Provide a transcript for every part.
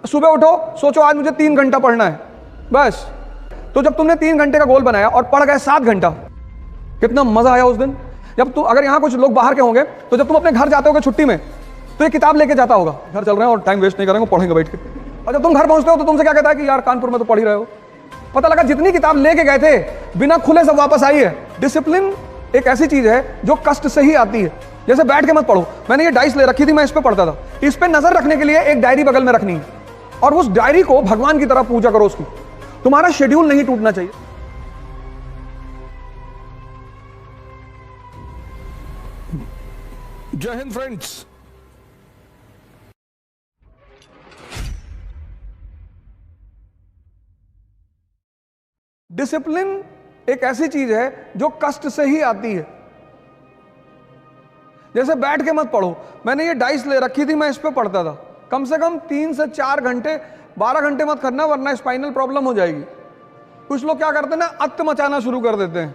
सुबह उठो, सोचो आज मुझे 3 घंटा पढ़ना है, बस। तो जब तुमने 3 घंटे का गोल बनाया और पढ़ गए 7 घंटा, कितना मजा आया उस दिन। जब तुम, अगर यहाँ कुछ लोग बाहर के होंगे, तो जब तुम अपने घर जाते होगे छुट्टी में, तो ये किताब लेके जाता होगा, घर चल रहे हैं और टाइम वेस्ट नहीं करेंगे, पढ़ेंगे बैठ के। और जब तुम घर पहुंचते हो तो तुमसे क्या कहता है कि यार कानपुर में तो पढ़ ही रहे हो। पता लगा जितनी किताब लेके गए थे बिना खुले सब वापस आई है। डिसिप्लिन एक ऐसी चीज है जो कष्ट से ही आती है। जैसे बैठ के मत पढ़ो, मैंने ये डाइस ले रखी थी, मैं इस पे पढ़ता था। इस पे नजर रखने के लिए एक डायरी बगल में रखनी है, और उस डायरी को भगवान की तरह पूजा करो उसकी। तुम्हारा शेड्यूल नहीं टूटना चाहिए। जय हिंद फ्रेंड्स। डिसिप्लिन एक ऐसी चीज है जो कष्ट से ही आती है। जैसे बैठ के मत पढ़ो, मैंने ये डाइस ले रखी थी, मैं इस पे पढ़ता था। कम से कम 3 से 4 घंटे, 12 घंटे मत करना, वरना स्पाइनल प्रॉब्लम हो जाएगी। कुछ लोग क्या करते हैं ना, अत्त मचाना शुरू कर देते हैं।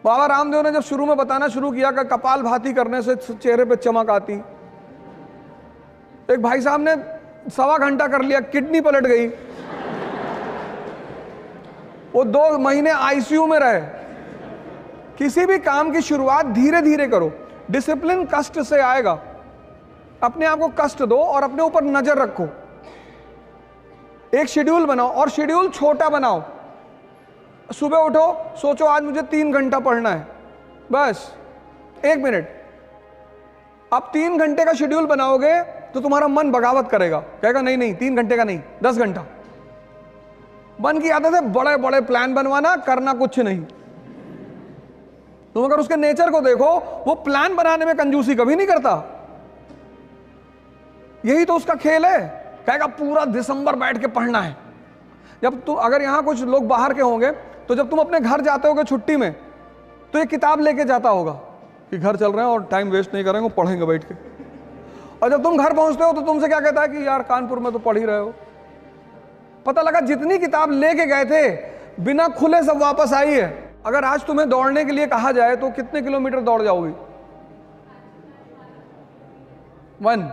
बाबा रामदेव ने जब शुरू में बताना शुरू किया कि कपाल भाती करने से चेहरे पे चमक आती, एक भाई साहब ने 1.25 घंटा कर लिया, किडनी पलट गई, वो 2 महीने आईसीयू में रहे। किसी भी काम की शुरुआत धीरे धीरे करो। डिसिप्लिन कष्ट से आएगा। अपने आप को कष्ट दो और अपने ऊपर नजर रखो। एक शेड्यूल बनाओ, और शेड्यूल छोटा बनाओ। सुबह उठो, सोचो आज मुझे 3 घंटा पढ़ना है, बस 1 मिनट। अब 3 घंटे का शेड्यूल बनाओगे तो तुम्हारा मन बगावत करेगा, कहेगा नहीं नहीं 3 घंटे का नहीं, 10 घंटा। मन की आदत है बड़े बड़े प्लान बनवाना, करना कुछ नहीं। तुम अगर उसके नेचर को देखो, वो प्लान बनाने में कंजूसी कभी नहीं करता। यही तो उसका खेल है, कहेगा पूरा दिसंबर बैठ के पढ़ना है। जब तुम, अगर यहां कुछ लोग बाहर के होंगे, तो जब तुम अपने घर जाते होगे छुट्टी में, तो ये किताब लेके जाता होगा कि घर चल रहे हैं और टाइम वेस्ट नहीं करेंगे, पढ़ेंगे बैठ के। और जब तुम घर पहुंचते हो तो तुमसे क्या कहता है कि यार कानपुर में तो पढ़ ही रहे हो। पता लगा जितनी किताब लेके गए थे बिना खुले सब वापस आई है। अगर आज तुम्हें दौड़ने के लिए कहा जाए तो कितने किलोमीटर दौड़ जाओगी? 1।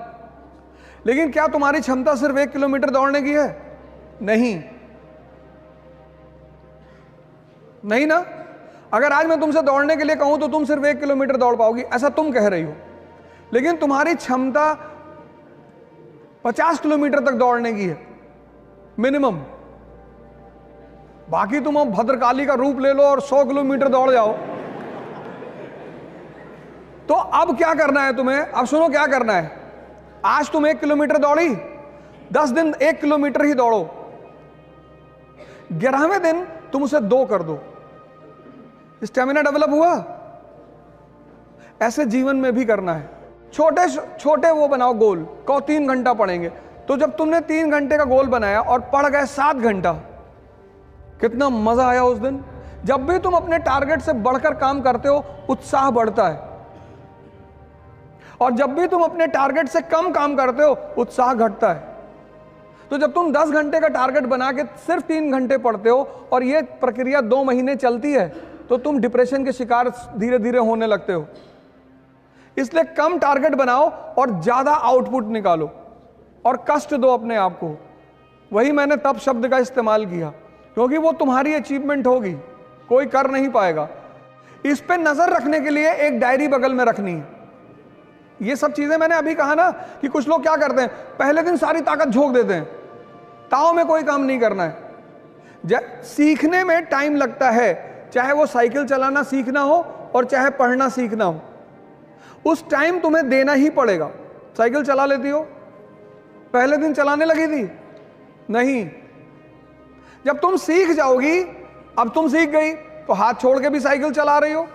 लेकिन क्या तुम्हारी क्षमता सिर्फ 1 किलोमीटर दौड़ने की है? नहीं, नहीं ना। अगर आज मैं तुमसे दौड़ने के लिए कहूं तो तुम सिर्फ 1 किलोमीटर दौड़ पाओगी, ऐसा तुम कह रही हो। लेकिन तुम्हारी क्षमता 50 किलोमीटर तक दौड़ने की है मिनिमम। बाकी तुम अब भद्रकाली का रूप ले लो और 100 किलोमीटर दौड़ जाओ। तो अब क्या करना है तुम्हें? अब सुनो क्या करना है। आज तुम 1 किलोमीटर दौड़ी, 10 दिन 1 किलोमीटर ही दौड़ो। 11वें दिन तुम उसे 2 कर दो। स्टेमिना डेवलप हुआ। ऐसे जीवन में भी करना है। छोटे छोटे वो बनाओ गोल। कहो 3 घंटा पढ़ेंगे, तो जब तुमने 3 घंटे का गोल बनाया और पढ़ गए 7 घंटा, कितना मजा आया उस दिन। जब भी तुम अपने टारगेट से बढ़कर काम करते हो, उत्साह बढ़ता है। और जब भी तुम अपने टारगेट से कम काम करते हो, उत्साह घटता है। तो जब तुम 10 घंटे का टारगेट बना के सिर्फ 3 घंटे पढ़ते हो और ये प्रक्रिया 2 महीने चलती है, तो तुम डिप्रेशन के शिकार धीरे धीरे होने लगते हो। इसलिए कम टारगेट बनाओ और ज्यादा आउटपुट निकालो और कष्ट दो अपने आप को। वही मैंने तप शब्द का इस्तेमाल किया, क्योंकि वो तुम्हारी अचीवमेंट होगी, कोई कर नहीं पाएगा। इस पे नजर रखने के लिए एक डायरी बगल में रखनी है। ये सब चीजें मैंने अभी कहा ना कि कुछ लोग क्या करते हैं, पहले दिन सारी ताकत झोंक देते हैं, ताव में कोई काम नहीं करना है। सीखने में टाइम लगता है, चाहे वो साइकिल चलाना सीखना हो और चाहे पढ़ना सीखना हो। उस टाइम तुम्हें देना ही पड़ेगा। साइकिल चला लेती हो? पहले दिन चलाने लगी थी? नहीं। जब तुम सीख जाओगी, अब तुम सीख गई तो हाथ छोड़ के भी साइकिल चला रही हो।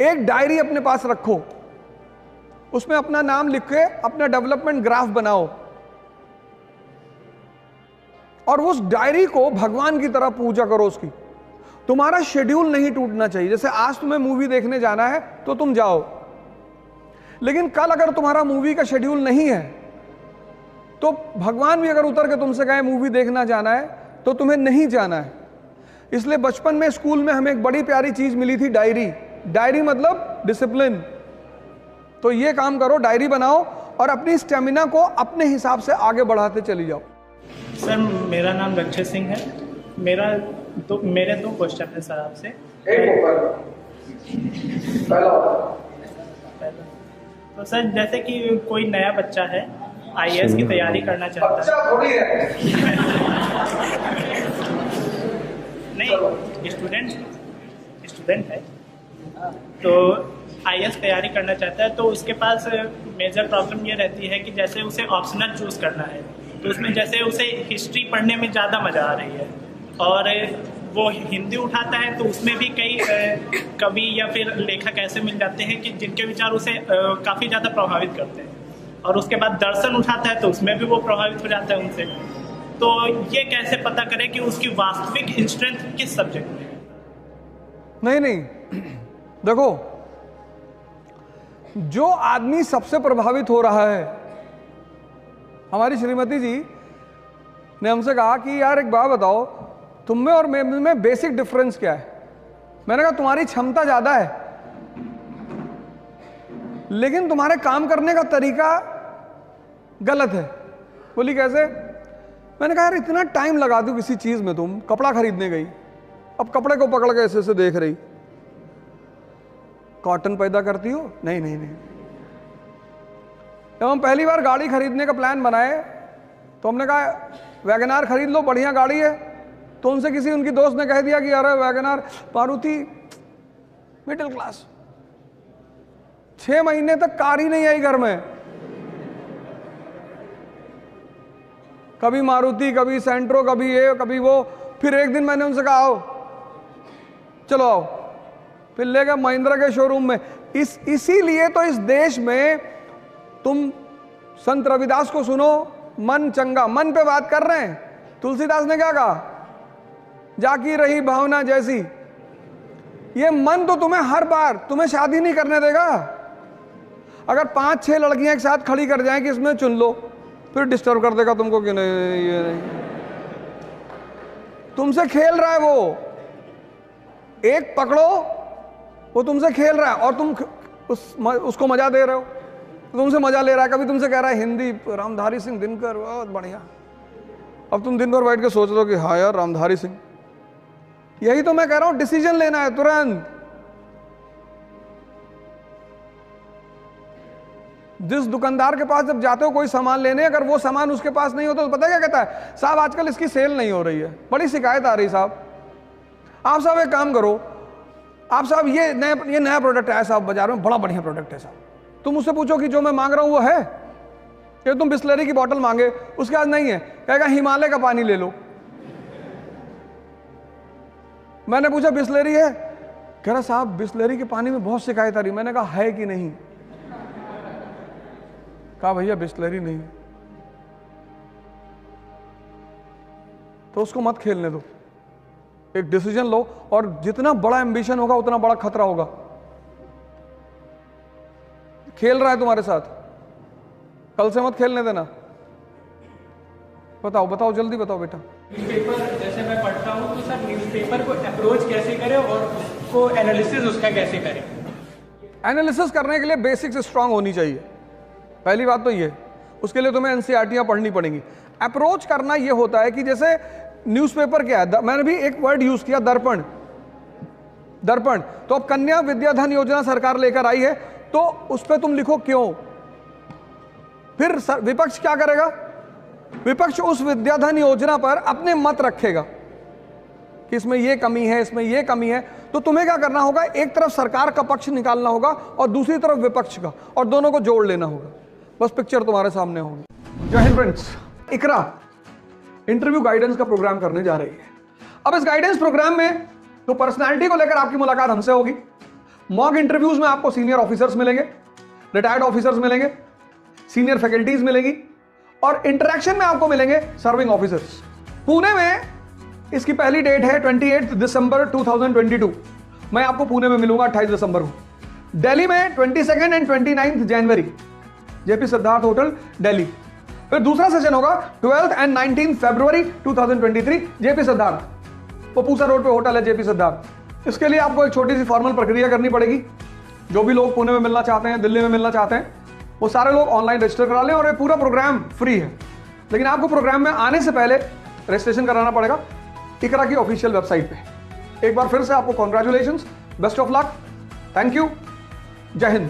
एक डायरी अपने पास रखो, उसमें अपना नाम लिख के अपना डेवलपमेंट ग्राफ बनाओ और उस डायरी को भगवान की तरह पूजा करो उसकी। तुम्हारा शेड्यूल नहीं टूटना चाहिए। जैसे आज तुम्हें मूवी देखने जाना है तो तुम जाओ, लेकिन कल अगर तुम्हारा मूवी का शेड्यूल नहीं है तो भगवान भी अगर उतर के तुमसे कहे मूवी देखना जाना है तो तुम्हें नहीं जाना है। इसलिए बचपन में स्कूल में हमें एक बड़ी प्यारी चीज मिली थी, डायरी। डायरी मतलब डिसिप्लिन। तो ये काम करो, डायरी बनाओ और अपनी स्टेमिना को अपने हिसाब से आगे बढ़ाते चली जाओ। सर मेरा नाम रक्षित सिंह है। मेरे दो क्वेश्चन है सर आपसे। तो सर जैसे कि कोई नया बच्चा है आईएएस की तैयारी करना चाहता है। नहीं, स्टूडेंट है, तो आईएएस तैयारी करना चाहता है, तो उसके पास मेजर प्रॉब्लम ये रहती है कि जैसे उसे ऑप्शनल चूज करना है, तो उसमें जैसे उसे हिस्ट्री पढ़ने में ज़्यादा मज़ा आ रही है और वो हिंदी उठाता है तो उसमें भी कई कवि या फिर लेखक ऐसे मिल जाते हैं कि जिनके विचार उसे काफ़ी ज़्यादा प्रभावित करते हैं, और उसके बाद दर्शन उठाता है तो उसमें भी वो प्रभावित हो जाता है उनसे। तो ये कैसे पता करें कि उसकी वास्तविक स्ट्रेंथ किस सब्जेक्ट में है? नहीं, देखो, जो आदमी सबसे प्रभावित हो रहा है, हमारी श्रीमती जी ने हमसे कहा कि यार एक बात बताओ, तुम में और मैं में बेसिक डिफरेंस क्या है? मैंने कहा तुम्हारी क्षमता ज्यादा है लेकिन तुम्हारे काम करने का तरीका गलत है। बोली कैसे? मैंने कहा यार इतना टाइम लगा दो किसी चीज में, तुम कपड़ा खरीदने गई, अब कपड़े को पकड़ के ऐसे देख रही, कॉटन पैदा करती हो? नहीं नहीं नहीं। जब हम पहली बार गाड़ी खरीदने का प्लान बनाए तो हमने कहा वैगनार खरीद लो, बढ़िया गाड़ी है। तो उनसे किसी उनकी दोस्त ने कह दिया कि यार वैगनार, मारुति मिडिल क्लास। 6 महीने तक कार ही नहीं आई घर में, कभी मारुति, कभी सेंट्रो, कभी ये, कभी वो। फिर एक दिन मैंने उनसे कहा आओ, चलो आओ, फिर ले गए महिंद्रा के शोरूम में। इसीलिए तो इस देश में तुम संत रविदास को सुनो, मन चंगा, मन पे बात कर रहे हैं। तुलसीदास ने क्या कहा? जाकी रही भावना जैसी। ये मन तो तुम्हें हर बार तुम्हें शादी नहीं करने देगा। अगर 5-6 लड़कियां एक साथ खड़ी कर जाएं कि इसमें चुन लो, फिर डिस्टर्ब कर देगा तुमको कि नहीं ये नहीं। तुमसे खेल रहा है वो, एक पकड़ो, वो तुमसे खेल रहा है और तुम उसको मजा दे रहे हो, तुमसे मजा ले रहा है। कभी तुमसे कह रहा है हिंदी, रामधारी सिंह दिनकर, बहुत बढ़िया। अब तुम दिन भर बैठ के सोच रहे हो कि हाँ यार रामधारी सिंह। यही तो मैं कह रहा हूं, डिसीजन लेना है तुरंत। जिस दुकानदार के पास जब जाते हो कोई सामान लेने, अगर वो सामान उसके पास नहीं होता तो पता क्या कहता है? साहब आजकल इसकी सेल नहीं हो रही है, बड़ी शिकायत आ रही साहब। आप साहब एक काम करो, आप साहब ये नया प्रोडक्ट आया साहब बाजार में, बड़ा बढ़िया प्रोडक्ट है साहब। तुम उससे पूछो कि जो मैं मांग रहा हूं वो है? कि तुम बिस्लरी की बोतल मांगे, उसके बाद नहीं है, कहेगा हिमालय का पानी ले लो। मैंने पूछा बिस्लरी है? कह रहा साहब बिस्लरी के पानी में बहुत शिकायत आ रही। मैंने कहा है कि नहीं? कहा भैया बिस्लरी नहीं। तो उसको मत खेलने दो, एक डिसीजन लो, और जितना बड़ा एम्बिशन होगा उतना बड़ा खतरा होगा। खेल रहा है तुम्हारे साथ, कल से मत खेलने देना। बताओ बताओ जल्दी बताओ बेटा। न्यूज़पेपर जैसे मैं पढ़ता हूँ तो सर न्यूज़पेपर को अप्रोच कैसे करें और उसको एनालिसिस उसका कैसे करें? एनालिसिस करने के लिए बेसिक्स स्ट्रांग होनी चाहिए, पहली बात तो ये। उसके लिए तुम्हें एनसीईआरटीयां पढ़नी पड़ेंगी। अप्रोच करना ये होता है कि जैसे न्यूज़पेपर क्या है, मैंने भी एक वर्ड यूज किया, दर्पण। दर्पण तो अब कन्या विद्याधन योजना सरकार लेकर आई है, तो उस पर तुम लिखो क्यों। फिर विपक्ष क्या करेगा? विपक्ष उस विद्याधन योजना पर अपने मत रखेगा कि इसमें ये कमी है, इसमें ये कमी है। तो तुम्हें क्या करना होगा? एक तरफ सरकार का पक्ष निकालना होगा और दूसरी तरफ विपक्ष का, और दोनों को जोड़ लेना होगा। बस पिक्चर तुम्हारे सामने होगी। जय हिंद फ्रेंड्स, इकरा इंटरव्यू गाइडेंस का प्रोग्राम करने जा रही है। अब इस गाइडेंस प्रोग्राम में तो पर्सनालिटी को लेकर आपकी मुलाकात हमसे होगी। मॉक इंटरव्यूज में आपको सीनियर ऑफिसर्स मिलेंगे, रिटायर्ड ऑफिसर्स मिलेंगे, सीनियर फैकल्टीज मिलेंगी, और इंटरेक्शन में आपको मिलेंगे सर्विंग ऑफिसर्स। पुणे में इसकी पहली डेट है 28 दिसंबर 2022। मैं आपको पुणे में मिलूंगा 28 दिसंबर को। दिल्ली में 22 and 29 January, JP Siddharth hotel Delhi. फिर दूसरा सेशन होगा 12 एंड 19 फरवरी 2023, जेपी सिद्धार्थ, वो पूसा रोड पे होटल है जेपी सिद्धार्थ। इसके लिए आपको एक छोटी सी फॉर्मल प्रक्रिया करनी पड़ेगी। जो भी लोग पुणे में मिलना चाहते हैं, दिल्ली में मिलना चाहते हैं, वो सारे लोग ऑनलाइन रजिस्टर करा लें और ये पूरा प्रोग्राम फ्री है। लेकिन आपको प्रोग्राम में आने से पहले रजिस्ट्रेशन कराना पड़ेगा इकरा की ऑफिशियल वेबसाइट पे। एक बार फिर से आपको congratulations, best of luck, thank you, जय हिंद।